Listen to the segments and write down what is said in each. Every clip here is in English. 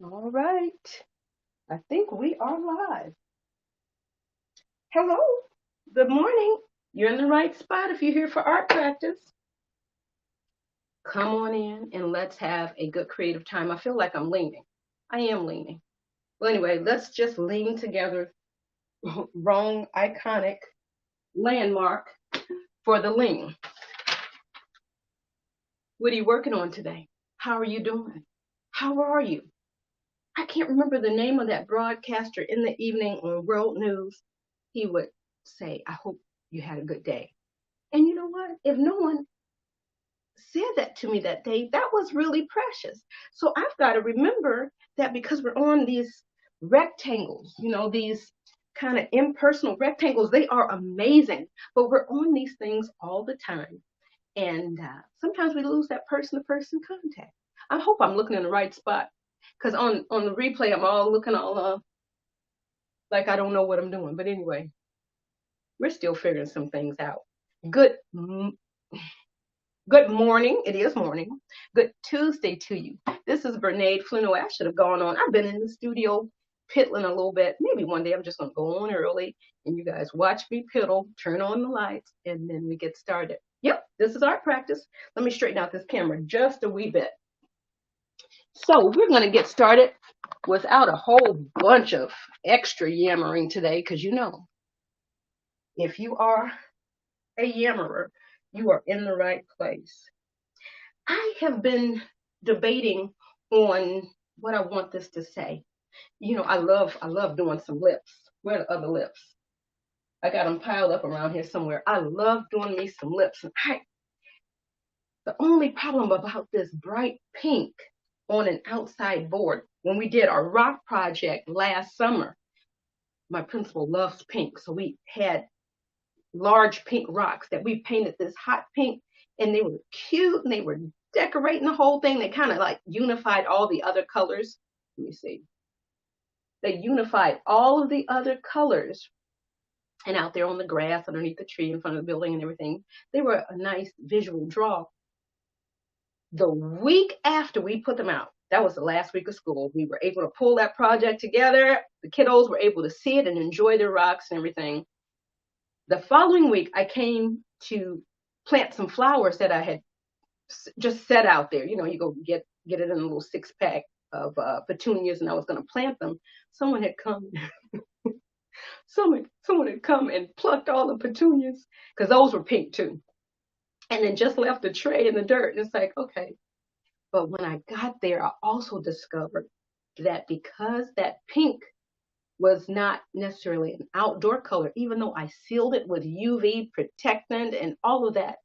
All right. I think we are live. Hello. Good morning. You're in the right spot if you're here for art practice. Come on in and let's have a good creative time. I feel like I'm leaning. I am leaning. Well, anyway, let's just lean together. Wrong iconic landmark for the lean. What are you working on today? How are you doing? How are you? I can't remember the name of that broadcaster in the evening on World News. He would say, I hope you had a good day. And you know what? If no one said that to me that day, that was really precious. So I've got to remember that because we're on these rectangles, these kind of impersonal rectangles, they are amazing, but we're on these things all the time. And sometimes we lose that person to person contact. I hope I'm looking in the right spot because on the replay, I'm all looking all like I don't know what I'm doing. But anyway, we're still figuring some things out. Good Good morning. It is morning. Good Tuesday to you. This is Bernaid Fluno. I should have gone on. I've been in the studio piddling a little bit. Maybe one day I'm just going to go on early and you guys watch me piddle, turn on the lights, and then we get started. Yep, this is art practice. Let me straighten out this camera just a wee bit. So we're going to get started without a whole bunch of extra yammering today because if you are a yammerer, you are in the right place. I have been debating on what I want this to say. I love doing some lips. Where are the other lips? I got them piled up around here somewhere. I love doing me some lips. And the only problem about this bright pink on an outside board, when we did our rock project last summer, my principal loves pink. So we had large pink rocks that we painted this hot pink, and they were cute and they were decorating the whole thing. They kind of like unified all the other colors. Let me see. They unified all of the other colors, and out there on the grass underneath the tree in front of the building and everything, they were a nice visual draw. The week after we put them out, that was the last week of school, we were able to pull that project together. The kiddos were able to see it and enjoy their rocks and everything. The following week, I came to plant some flowers that I had just set out there. You go get it in a little 6-pack of petunias, and I was going to plant them. Someone had come. Someone had come and plucked all the petunias because those were pink too, and then just left the tray in the dirt. And it's like, okay. But when I got there, I also discovered that because that pink was not necessarily an outdoor color, even though I sealed it with UV protectant and all of that,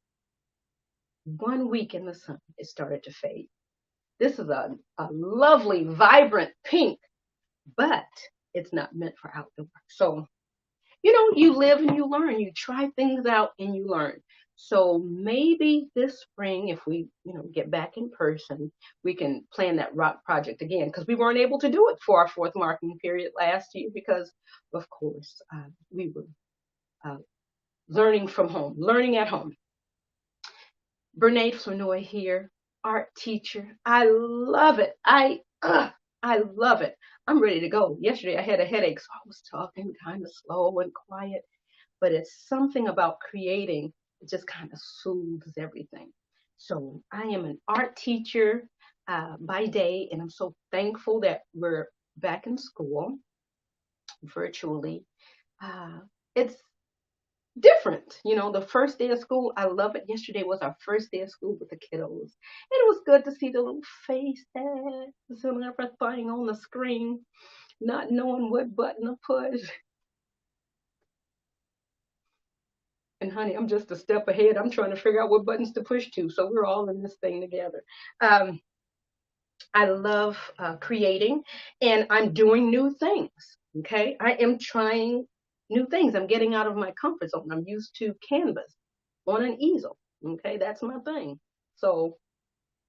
1 week in the sun, it started to fade. This is a lovely, vibrant pink, but it's not meant for outdoor. So, you live and you learn. You try things out and you learn. So maybe this spring, if we, get back in person, we can plan that rock project again because we weren't able to do it for our fourth marking period last year because, of course, we were learning from home, learning at home. Bernaid Flournoy here, art teacher. I love it. I love it. I'm ready to go. Yesterday I had a headache, so I was talking kind of slow and quiet, but it's something about creating. It just kind of soothes everything. So I am an art teacher by day, and I'm so thankful that we're back in school virtually. It's different. The first day of school, I love it. Yesterday was our first day of school with the kiddos. And it was good to see the little faces and everything on the screen, not knowing what button to push. And honey, I'm just a step ahead. I'm trying to figure out what buttons to push to. So we're all in this thing together. I love creating, and I'm doing new things. Okay. I am trying new things. I'm getting out of my comfort zone. I'm used to canvas on an easel. Okay. That's my thing. So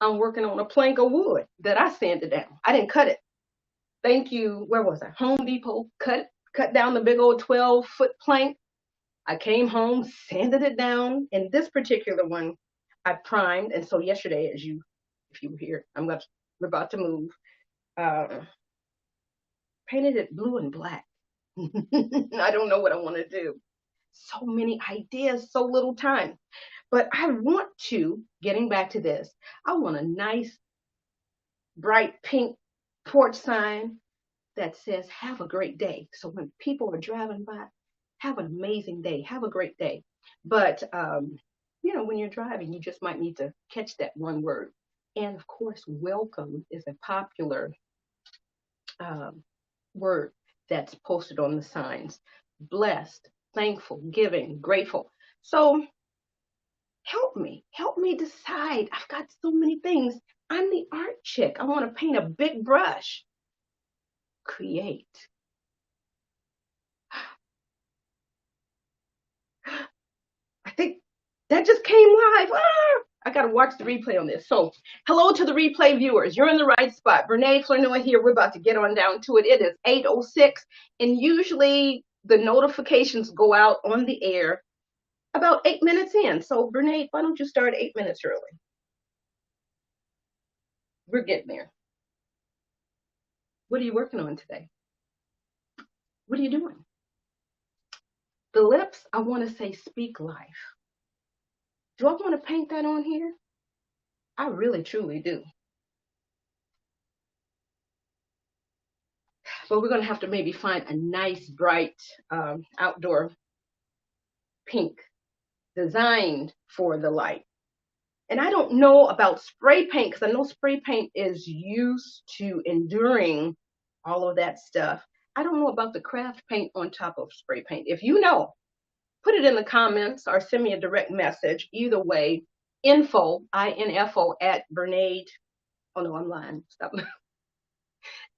I'm working on a plank of wood that I sanded down. I didn't cut it. Thank you. Where was I? Home Depot cut down the big old 12-foot plank. I came home, sanded it down. And this particular one, I primed. And so yesterday, if you were here, we're about to move. uh, painted it blue and black. I don't know what I want to do. So many ideas, so little time. But I want to, getting back to this, I want a nice, bright pink porch sign that says, have a great day. So when people are driving by, have an amazing day, have a great day. But, when you're driving, you just might need to catch that one word. And of course, welcome is a popular um, word that's posted on the signs. Blessed, thankful, giving, grateful. So help me decide. I've got so many things. I'm the art chick. I want to paint a big brush. Create. I think that just came live. Ah! I got to watch the replay on this. So, hello to the replay viewers. You're in the right spot. Brene Flanoy here. We're about to get on down to it. It is 8:06, and usually the notifications go out on the air about 8 minutes in. So, Brene, why don't you start 8 minutes early? We're getting there. What are you working on today? What are you doing? The lips, I want to say speak life. Do I want to paint that on here? I really, truly do. But we're going to have to maybe find a nice, bright outdoor pink designed for the light. And I don't know about spray paint because I know spray paint is used to enduring all of that stuff. I don't know about the craft paint on top of spray paint. If you know, put it in the comments or send me a direct message. Either way, info, I-N-F-O, at Bernade. Oh no, I'm lying. Stop.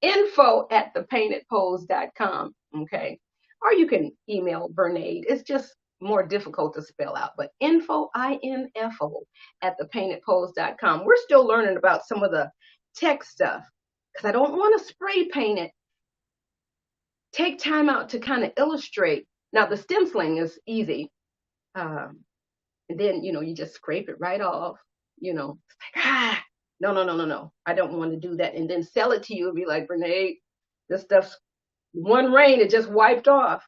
Info at thepaintedpose.com. Okay. Or you can email Bernade. It's just more difficult to spell out, but info, I-N-F-O, at thepaintedpose.com. We're still learning about some of the tech stuff because I don't want to spray paint it. Take time out to kind of illustrate. Now, the stenciling is easy. And then, you just scrape it right off. It's like, no. I don't want to do that. And then sell it to you and be like, Brene, this stuff's one rain, it just wiped off.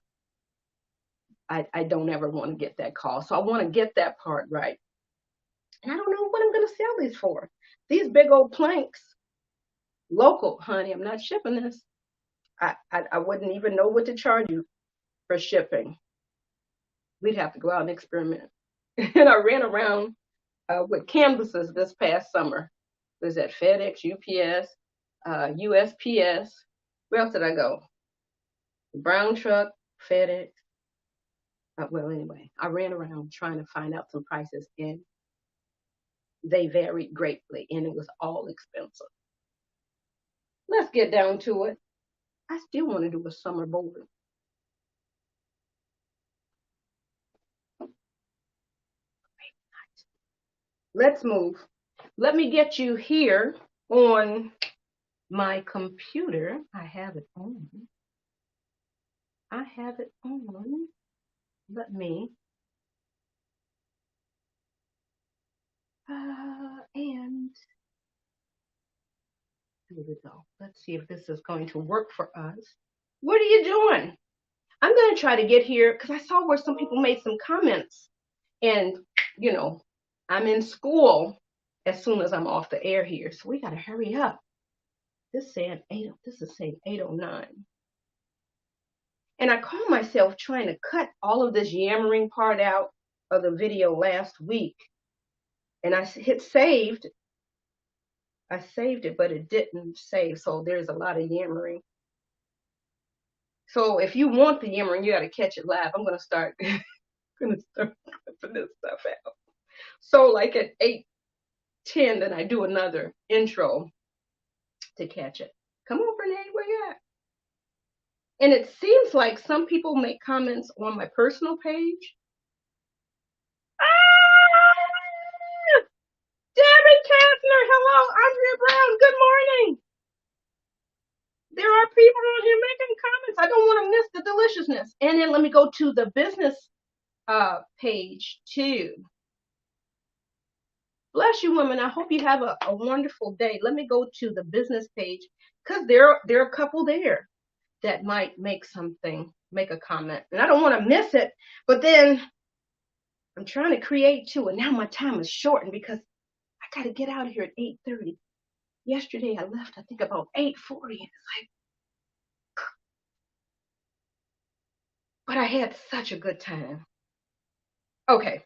I don't ever want to get that call. So I want to get that part right. And I don't know what I'm going to sell these for. These big old planks, local, honey, I'm not shipping this. I wouldn't even know what to charge you for shipping. We'd have to go out and experiment. And I ran around with canvases this past summer. It was at FedEx, UPS, USPS. Where else did I go? Brown truck, FedEx. Well, anyway, I ran around trying to find out some prices, and they varied greatly, and it was all expensive. Let's get down to it. I still want to do a summer board. Let's move. Let me get you here on my computer. I have it on. Let me. And here we go. Let's see if this is going to work for us. What are you doing? I'm going to try to get here because I saw where some people made some comments. And, I'm in school as soon as I'm off the air here. So we got to hurry up. This is saying 8:09. And I caught myself trying to cut all of this yammering part out of the video last week. And I hit saved. I saved it, but it didn't save. So there's a lot of yammering. So if you want the yammering, you got to catch it live. I'm going to start clipping this stuff out. So like at 8:10, then I do another intro to catch it. Come on, Brene, where you at? And it seems like some people make comments on my personal page. Debbie Kastner, hello, Andrea Brown, good morning. There are people on here making comments. I don't want to miss the deliciousness. And then let me go to the business page too. Bless you, women. I hope you have a wonderful day. Let me go to the business page because there are a couple there that might make a comment. And I don't want to miss it, but then I'm trying to create too. And now my time is shortened because I got to get out of here at 8:30. Yesterday I left, I think, about 8:40. And it's like, but I had such a good time. Okay,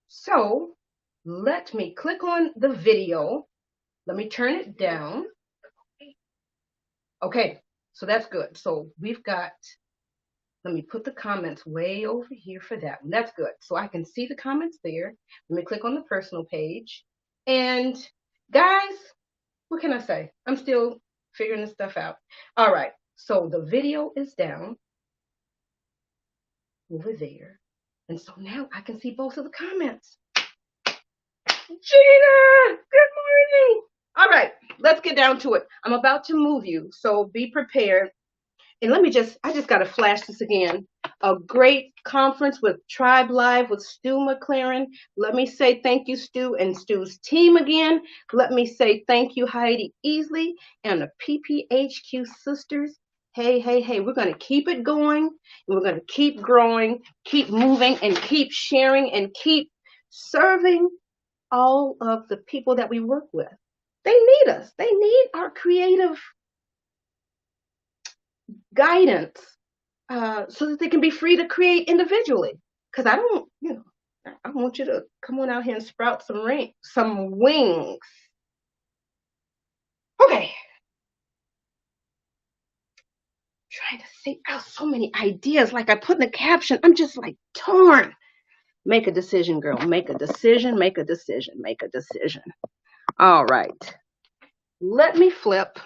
so let me click on the video. Let me turn it down. Okay, so that's good. So we've got, let me put the comments way over here for that one. That's good. So I can see the comments there. Let me click on the personal page. And guys, what can I say? I'm still figuring this stuff out. All right, so the video is down over there. And so now I can see both of the comments. Gina, good morning. All right, let's get down to it. I'm about to move you, so be prepared. And I just got to flash this again. A great conference with Tribe Live with Stu McLaren. Let me say thank you, Stu, and Stu's team again. Let me say thank you, Heidi Easley and the PPHQ sisters. Hey, hey, hey, we're going to keep it going, and we're going to keep growing, keep moving, and keep sharing, and keep serving all of the people that we work with. They need us. They need our creative guidance so that they can be free to create individually. Because I don't, I want you to come on out here and sprout some wings. Okay. Trying to say out so many ideas. Like I put in the caption, I'm just like torn. Make a decision, girl. Make a decision. Make a decision. Make a decision. All right. Let me flip.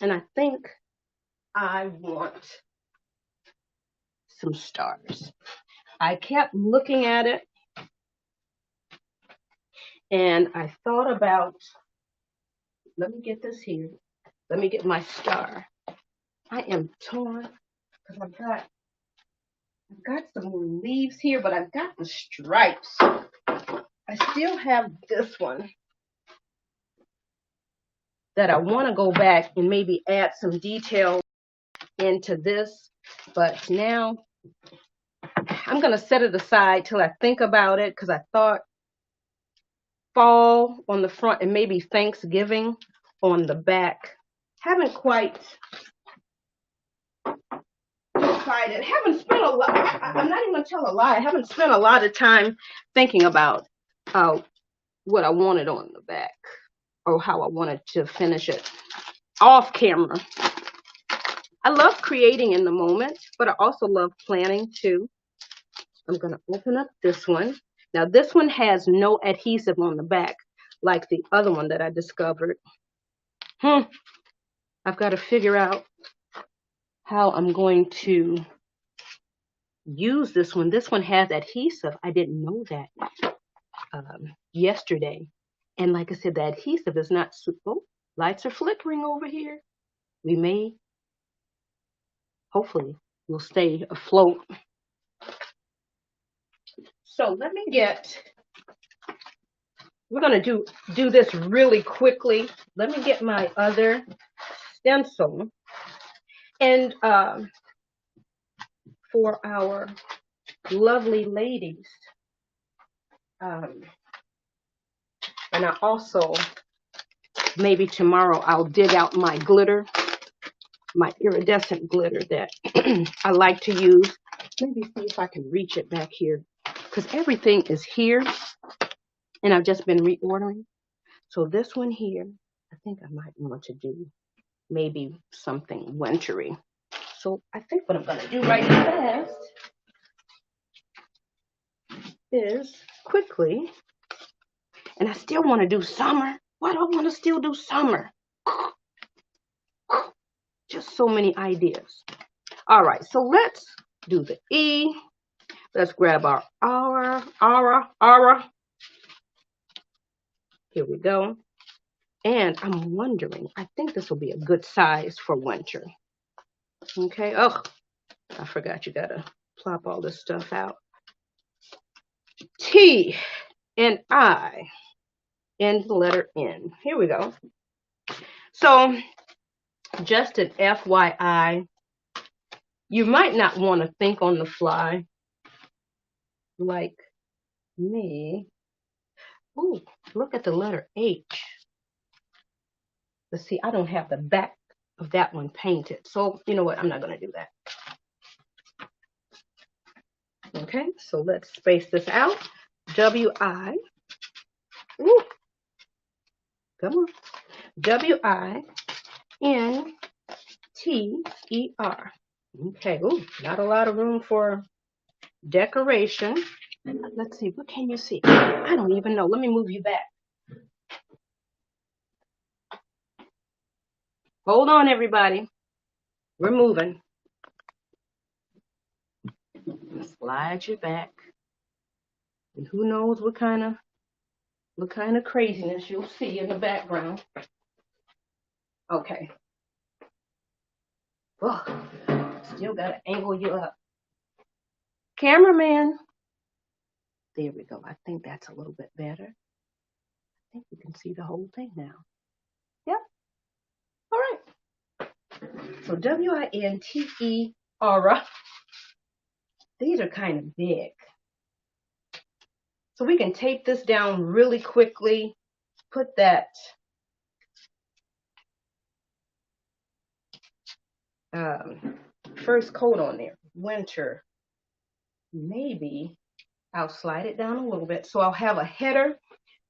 And I think I want some stars. I kept looking at it and I thought about, let me get this here. Let me get my star. I am torn because I've got some more leaves here, but I've got the stripes. I still have this one that I want to go back and maybe add some detail into this, but now I'm going to set it aside till I think about it because I thought fall on the front and maybe Thanksgiving on the back. Haven't quite decided. Haven't spent a lot. I'm not even going to tell a lie. I haven't spent a lot of time thinking about what I wanted on the back or how I wanted to finish it off camera. I love creating in the moment, but I also love planning too. I'm going to open up this one. Now this one has no adhesive on the back like the other one that I discovered. I've got to figure out how I'm going to use this one. This one has adhesive. I didn't know that yesterday. And like I said, the adhesive is not super. Lights are flickering over here. We may, hopefully, we'll stay afloat. So let me we're going to do this really quickly. Let me get my other stencil. And for our lovely ladies, and I also, maybe tomorrow, I'll dig out my glitter, my iridescent glitter that I like to use. Maybe see if I can reach it back here, because everything is here, and I've just been reordering. So this one here, I think I might want to do maybe something wintry. So I think what I'm going to do right fast is quickly, and I still want to do summer. Why do I want to still do summer? Just so many ideas. All right, so let's do the E. Let's grab our aura. Here we go. And I'm wondering, I think this will be a good size for winter. Okay, oh, I forgot you gotta plop all this stuff out. T and I. and the letter N. Here we go. So just an FYI, you might not want to think on the fly like me. Ooh, look at the letter H. Let's see, I don't have the back of that one painted. So you know what? I'm not going to do that. Okay, so let's space this out. W-I. Ooh, come on. W-I-N-T-E-R. Okay, ooh, not a lot of room for decoration. Let's see, what can you see? I don't even know. Let me move you back. Hold on, everybody. We're moving. Slide you back. And who knows what kind of craziness you'll see in the background. Okay. Oh, still gotta angle you up. Cameraman. There we go. I think that's a little bit better. I think you can see the whole thing now. Yep. All right. So W-I-N-T-E-R. These are kind of big. So we can tape this down really quickly. Put that first coat on there. Winter. Maybe I'll slide it down a little bit. So I'll have a header.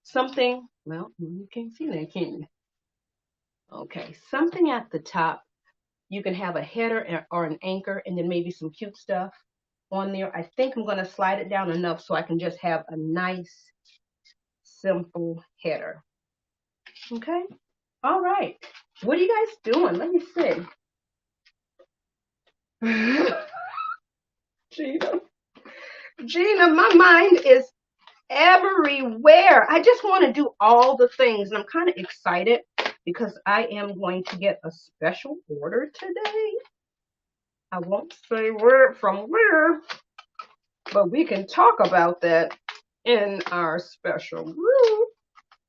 Something. Well, you can't see that, can you? Okay. Something at the top. You can have a header or an anchor and then maybe some cute stuff on there. I think I'm going to slide it down enough so I can just have a nice, simple header. Okay. All right. What are you guys doing? Let me see. Gina, my mind is everywhere. I just want to do all the things, and I'm kind of excited because I am going to get a special order today. I won't say where from where, but we can talk about that in our special group.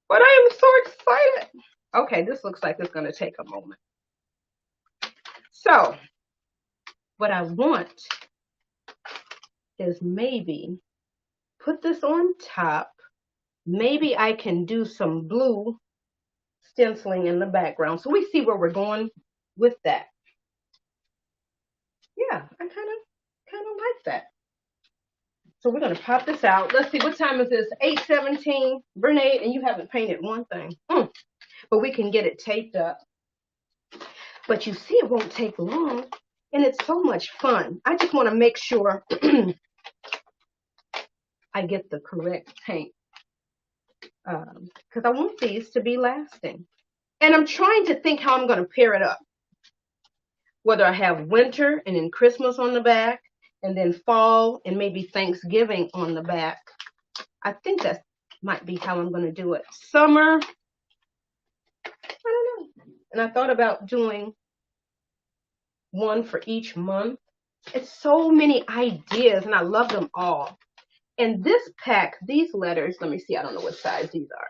But I am so excited. Okay, this looks like it's going to take a moment. So, what I want is maybe put this on top. Maybe I can do some blue stenciling in the background. So we see where we're going with that. Yeah, I kind of like that. So we're going to pop this out. Let's see, what time is this? 8:17. Bernade, and you haven't painted one thing. But we can get it taped up. But you see, it won't take long. And it's so much fun. I just want to make sure I get the correct paint. Because I want these to be lasting. And I'm trying to think how I'm going to pair it up. Whether I have winter and then Christmas on the back, and then fall and maybe Thanksgiving on the back. I think that might be how I'm going to do it. Summer, I don't know. And I thought about doing one for each month. It's so many ideas, and I love them all. And this pack, these letters, let me see, I don't know what size these are.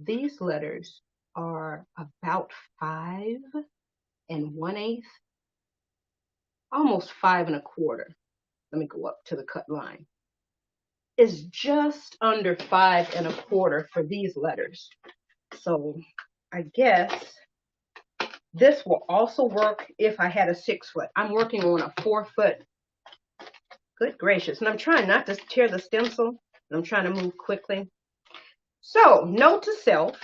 These letters are about 5 1/8, almost 5 1/4. Let me go up to the cut line. It's just under 5 1/4 for these letters. So I guess this will also work if I had a 6 foot. I'm working on a 4 foot. Good gracious. And I'm trying not to tear the stencil. I'm trying to move quickly. So, note to self.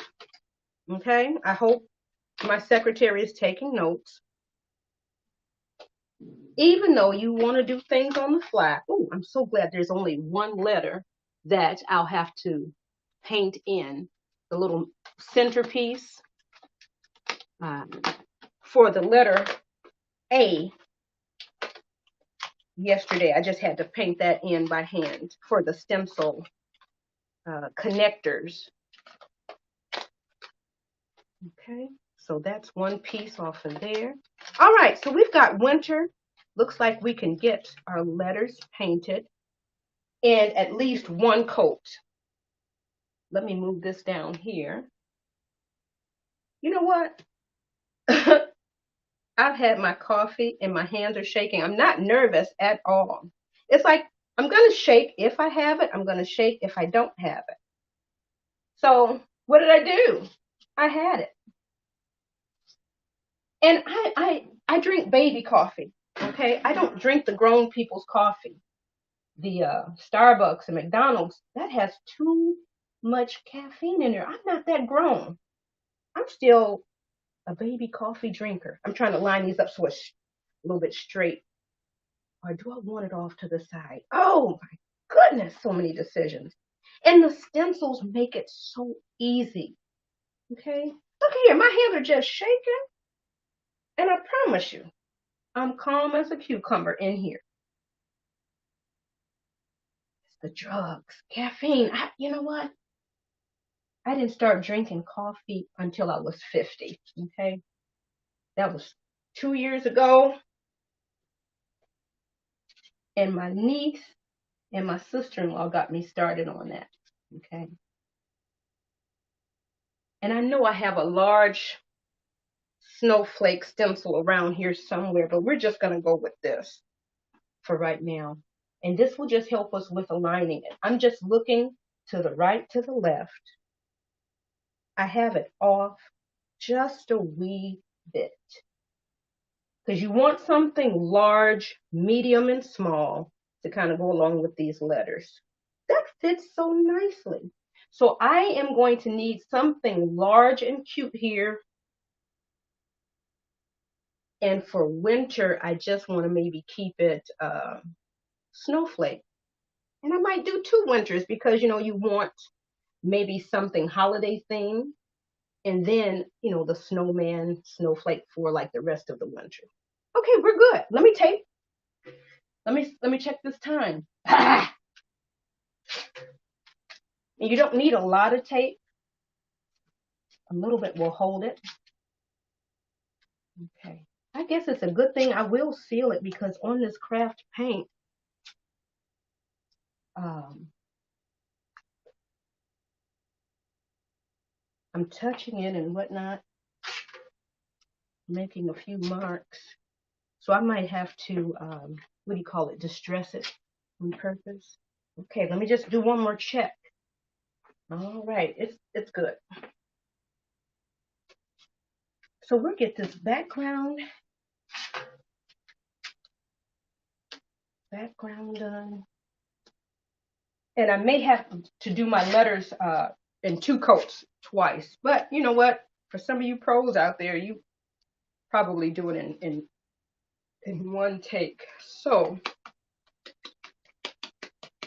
Okay. I hope my secretary is taking notes. Even though you want to do things on the fly. Oh, I'm so glad there's only one letter that I'll have to paint in. The little centerpiece. For the letter A, yesterday I just had to paint that in by hand for the stencil connectors. Okay, so that's one piece off of there. All right, so we've got winter. Looks like we can get our letters painted in at least one coat. Let me move this down here. You know what? I've had my coffee and my hands are shaking. I'm not nervous at all. It's like I'm going to shake if I have it. I'm going to shake if I don't have it. So what did I do? I had it. And I drink baby coffee. Okay. I don't drink the grown people's coffee. The Starbucks and McDonald's, that has too much caffeine in there. I'm not that grown. I'm still a baby coffee drinker. I'm trying to line these up so it's a little bit straight. Or do I want it off to the side? Oh my goodness, so many decisions. And the stencils make it so easy. Okay? Look here, my hands are just shaking. And I promise you, I'm calm as a cucumber in here. It's the drugs, caffeine. You know what? I didn't start drinking coffee until I was 50. Okay? That was 2 years ago. And my niece and my sister-in-law got me started on that. Okay? And I know I have a large snowflake stencil around here somewhere, but we're just going to go with this for right now. And this will just help us with aligning it. I'm just looking to the right, to the left. I have it off just a wee bit. Because you want something large, medium, and small to kind of go along with these letters. That fits so nicely. So I am going to need something large and cute here. And for winter, I just want to maybe keep it snowflake. And I might do 2 winters because, you know, you want maybe something holiday themed. And then, you know, the snowman, snowflake for like the rest of the winter. Okay, we're good. Let me tape. Let me check this time. And you don't need a lot of tape. A little bit will hold it. Okay. I guess it's a good thing I will seal it because on this craft paint, I'm touching it and whatnot, making a few marks. So I might have to, what do you call it, distress it on purpose. Okay, let me just do one more check. All right, it's good. So we'll get this background done. And I may have to do my letters in 2 coats twice. But you know what? For some of you pros out there, you probably do it in one take. So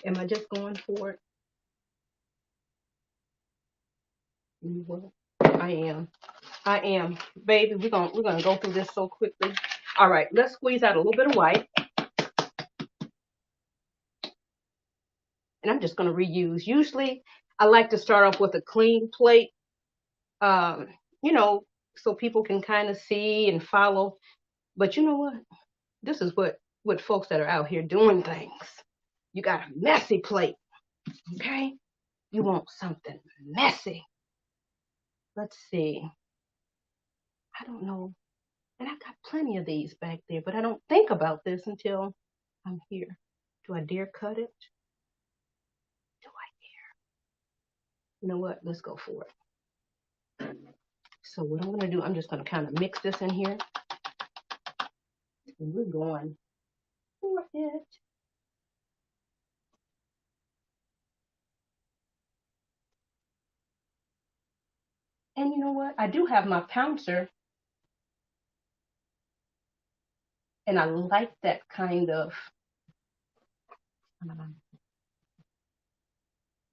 am I just going for it? Well, I am. Baby, we're gonna go through this so quickly. All right, let's squeeze out a little bit of white. And I'm just gonna reuse. Usually I like to start off with a clean plate, you know, so people can kind of see and follow. But you know what? This is what folks that are out here doing things. You got a messy plate, okay? You want something messy. Let's see. I don't know. And I've got plenty of these back there, but I don't think about this until I'm here. Do I dare cut it? Do I dare? You know what? Let's go for it. So what I'm going to do, I'm just going to kind of mix this in here. And we're going for it. And you know what? I do have my pouncer. And I like that kind of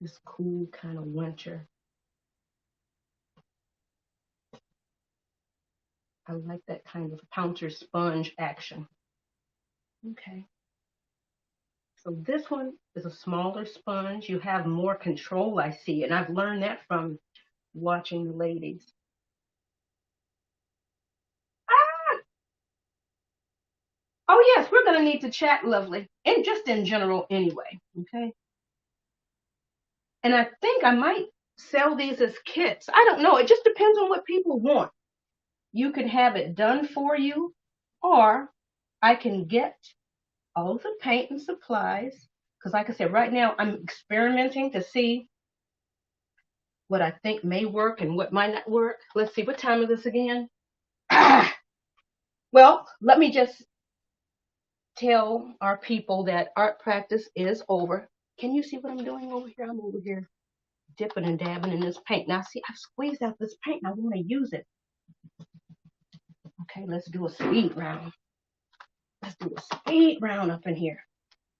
this cool kind of winter. I like that kind of pouncer sponge action. Okay. So this one is a smaller sponge. You have more control, I see. And I've learned that from watching the ladies. Ah! Oh, yes, we're going to need to chat, lovely. And just in general anyway. Okay. And I think I might sell these as kits. I don't know. It just depends on what people want. You can have it done for you, or I can get all of the paint and supplies. Because like I said, right now I'm experimenting to see what I think may work and what might not work. Let's see, what time is this again? Well, let me just tell our people that art practice is over. Can you see what I'm doing over here? I'm over here dipping and dabbing in this paint. Now see, I've squeezed out this paint and I want to use it. Okay, let's do a speed round. Let's do a speed round up in here.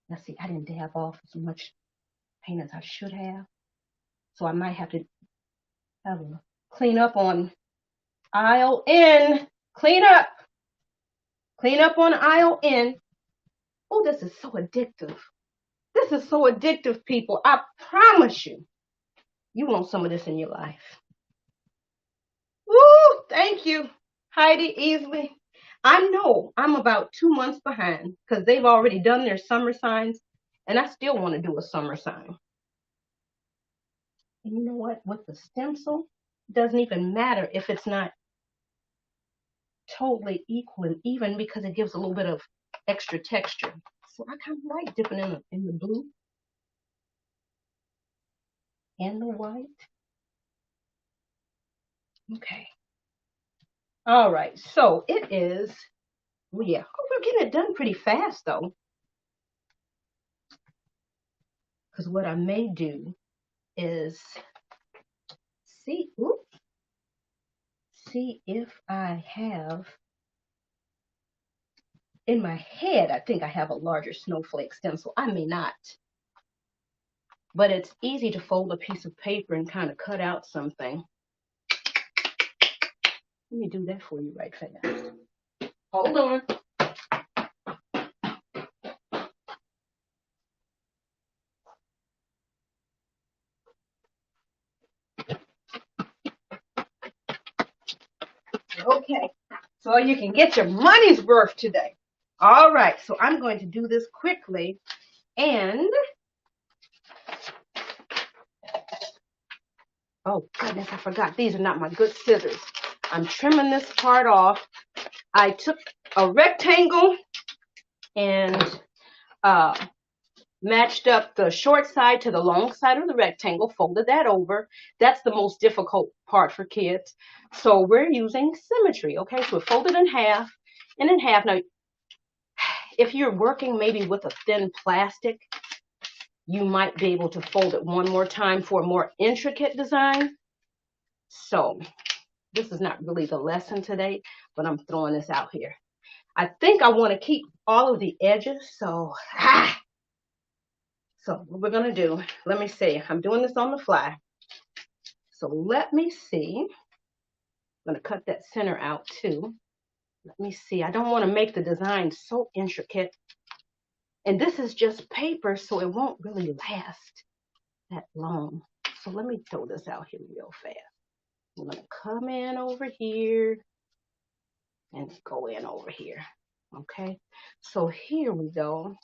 Let's see, I didn't dab off as much paint as I should have. So I might have to have a clean up on aisle N. Clean up. Clean up on aisle N. Oh, this is so addictive. This is so addictive, people. I promise you, you want some of this in your life. Woo! Thank you, Heidi Easley. I know I'm about 2 months behind because they've already done their summer signs, and I still want to do a summer sign. And you know what? With the stencil, it doesn't even matter if it's not totally equal and even because it gives a little bit of extra texture. So I kind of like dipping in the blue and the white. Okay. All right. So it is, well, yeah. Oh, we're getting it done pretty fast though. Because what I may do is see if I have, in my head, I think I have a larger snowflake stencil. I may not. But it's easy to fold a piece of paper and kind of cut out something. Let me do that for you right fast. Hold on. Okay, so you can get your money's worth today. All right, so I'm going to do this quickly. And, oh goodness, I forgot. These are not my good scissors. I'm trimming this part off. I took a rectangle and matched up the short side to the long side of the rectangle, folded that over. That's the most difficult part for kids. So we're using symmetry, okay? So we folded in half and in half. Now, if you're working maybe with a thin plastic, you might be able to fold it one more time for a more intricate design. So this is not really the lesson today, but I'm throwing this out here. I think I want to keep all of the edges, so so what we're going to do, let me see. I'm doing this on the fly. So let me see. I'm going to cut that center out too. Let me see. I don't want to make the design so intricate. And this is just paper, so it won't really last that long. So let me throw this out here real fast. I'm going to come in over here and go in over here. Okay, so here we go.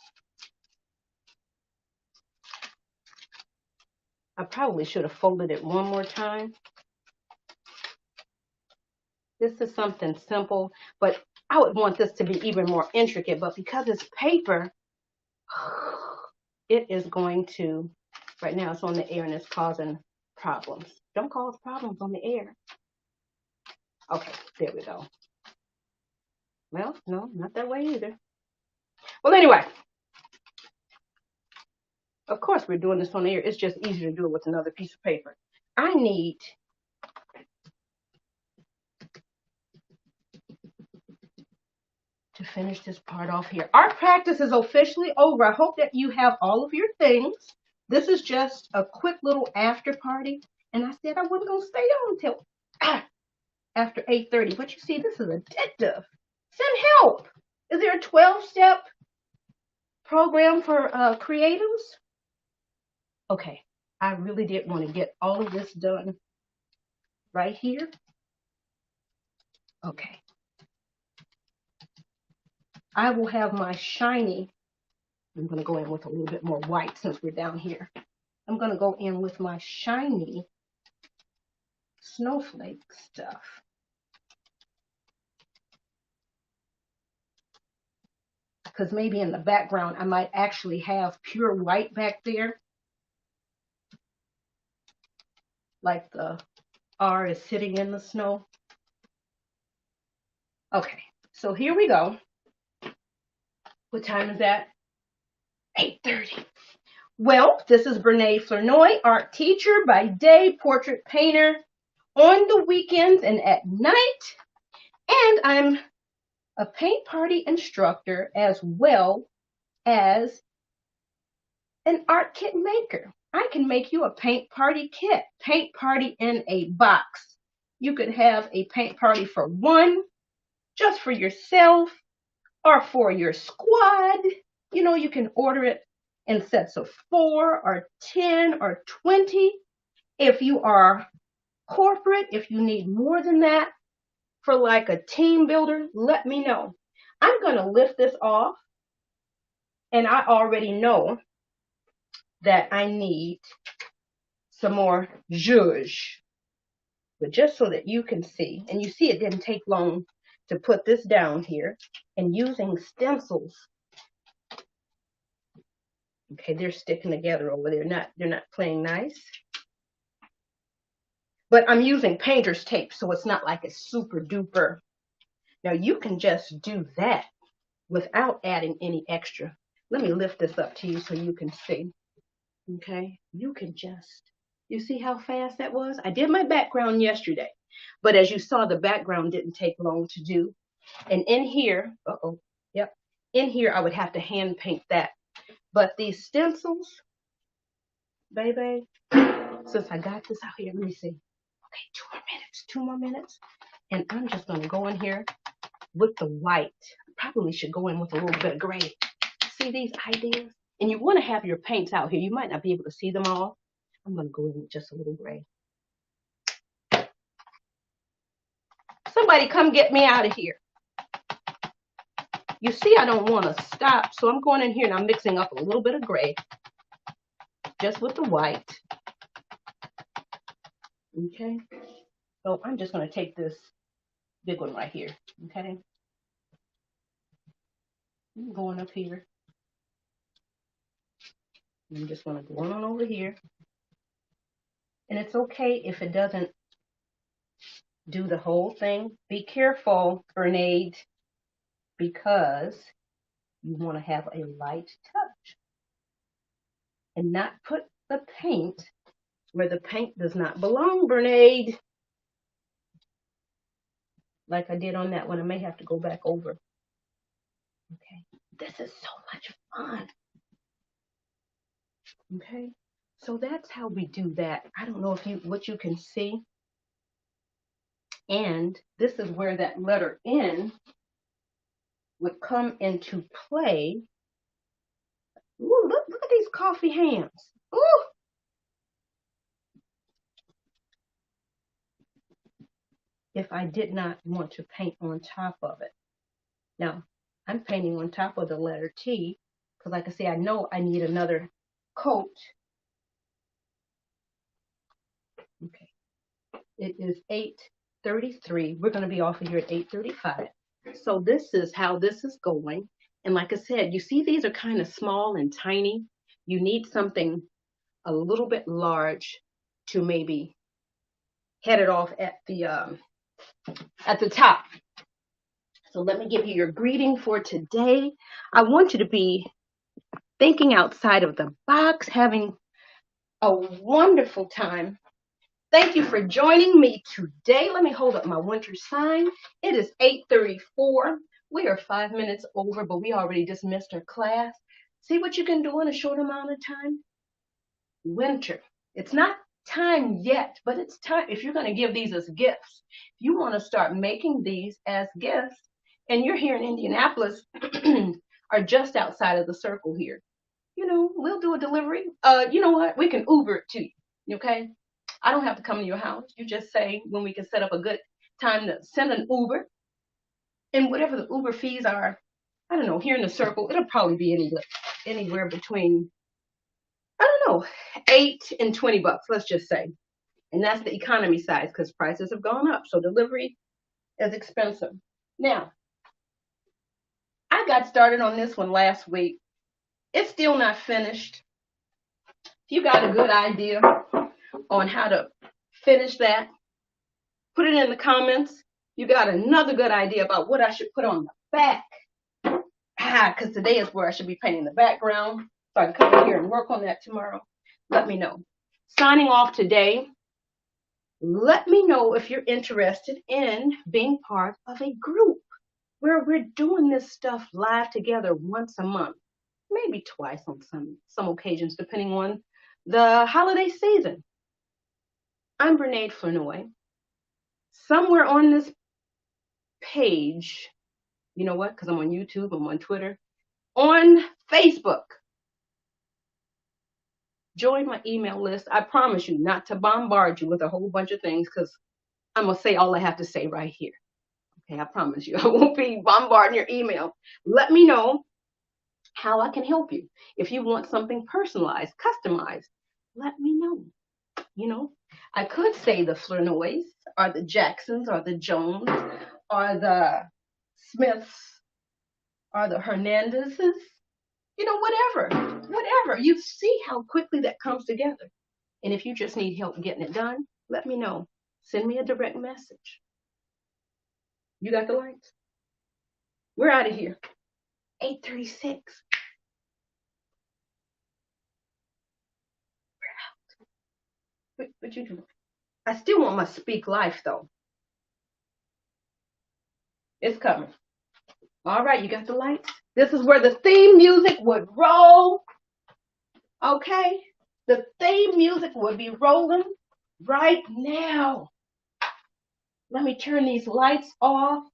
I probably should have folded it one more time. This is something simple, but I would want this to be even more intricate, but because it's paper, it is going to, right now it's on the air and it's causing problems. Don't cause problems on the air. Okay, there we go. Well, no, not that way either. Well, anyway, of course we're doing this on the air. It's just easier to do it with another piece of paper. I need to finish this part off here. Art practice is officially over. I hope that you have all of your things. This is just a quick little after party. And I said I wasn't going to stay on until after 8:30. But you see, this is addictive. Send help. Is there a 12-step program for creatives? Okay, I really did want to get all of this done right here. Okay. I will have my shiny. I'm going to go in with a little bit more white since we're down here. I'm going to go in with my shiny snowflake stuff. Because maybe in the background I might actually have pure white back there, like the R is sitting in the snow. Okay, so here we go. What time is that? 8:30. Well, this is Brene Flournoy, art teacher by day, portrait painter on the weekends and at night. And I'm a paint party instructor as well as an art kit maker. I can make you a paint party kit, paint party in a box. You could have a paint party for one, just for yourself, or for your squad. You know, you can order it in sets of 4 or 10 or 20. If you are corporate, if you need more than that for like a team builder, let me know. I'm going to lift this off, and I already know that I need some more zhuzh. But just so that you can see, and you see it didn't take long to put this down here, and using stencils. Okay, they're sticking together over there. They're not playing nice. But I'm using painter's tape, so it's not like it's super duper. Now you can just do that without adding any extra. Let me lift this up to you so you can see. Okay, you can just, you see how fast that was? I did my background yesterday, but as you saw, the background didn't take long to do. And in here, yep, in here I would have to hand paint that. But these stencils, baby, since I got this out here, let me see. Okay, 2 more minutes. And I'm just gonna go in here with the white. I probably should go in with a little bit of gray. See these ideas? And you want to have your paints out here. You might not be able to see them all. I'm going to go in with just a little gray. Somebody come get me out of here. You see, I don't want to stop, so I'm going in here and I'm mixing up a little bit of gray just with the white. Okay, so I'm just going to take this big one right here. Okay, I'm going up here. I'm just going to go on over here. And it's okay if it doesn't do the whole thing. Be careful, Bernade, because you want to have a light touch and not put the paint where the paint does not belong, Bernade. Like I did on that one. I may have to go back over. Okay, this is so much fun. Okay, so that's how we do that. I don't know if what you can see. And this is where that letter N would come into play. Ooh, look at these coffee hands. Ooh. If I did not want to paint on top of it. Now, I'm painting on top of the letter T, because like I say, I know I need another coat. Okay, it is 8:33. We're going to be off of here at 8:35. So this is how this is going. And like I said, you see these are kind of small and tiny. You need something a little bit large to maybe head it off at the top. So let me give you your greeting for today. I want you to be thinking outside of the box, having a wonderful time. Thank you for joining me today. Let me hold up my winter sign. It is 8:34. We are 5 minutes over, but we already dismissed our class. See what you can do in a short amount of time? Winter. It's not time yet, but it's time. If you're going to give these as gifts, if you want to start making these as gifts, and you're here in Indianapolis or just outside of the circle here, you know, we'll do a delivery. You know what? We can Uber it to you, okay? I don't have to come to your house. You just say when we can set up a good time to send an Uber. And whatever the Uber fees are, I don't know, here in the circle, it'll probably be anywhere between, I don't know, $8 and $20, let's just say. And that's the economy size because prices have gone up. So delivery is expensive. Now, I got started on this one last week. It's still not finished. If you got a good idea on how to finish that, put it in the comments. You got another good idea about what I should put on the back. Because today is where I should be painting the background. So I can come in here and work on that tomorrow. Let me know. Signing off today. Let me know if you're interested in being part of a group where we're doing this stuff live together once a month, maybe twice on some occasions, depending on the holiday season. I'm Brene Flinoy. Somewhere on this page, you know what? Because I'm on YouTube, I'm on Twitter, on Facebook. Join my email list. I promise you not to bombard you with a whole bunch of things because I'm going to say all I have to say right here. Okay, I promise you. I won't be bombarding your email. Let me know how I can help you. If you want something personalized, customized, let me know. You know, I could say the Flinoys or the Jacksons or the Jones or the Smiths or the Hernandezes. You know, whatever. You see how quickly that comes together. And if you just need help getting it done, let me know. Send me a direct message. You got the lights? We're out of here. 8:36. We're out. What you doing? I still want my speak life though. It's coming. All right, you got the lights? This is where the theme music would roll. Okay? The theme music would be rolling right now. Let me turn these lights off.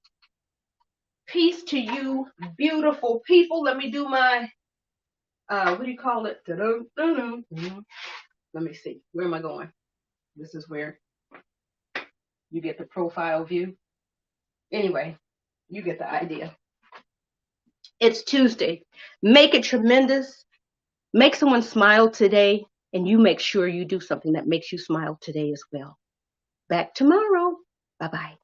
Peace to you, beautiful people. Let me do my, what do you call it? Let me see. Where am I going? This is where you get the profile view. Anyway, you get the idea. It's Tuesday. Make it tremendous. Make someone smile today, and you make sure you do something that makes you smile today as well. Back tomorrow. Bye-bye.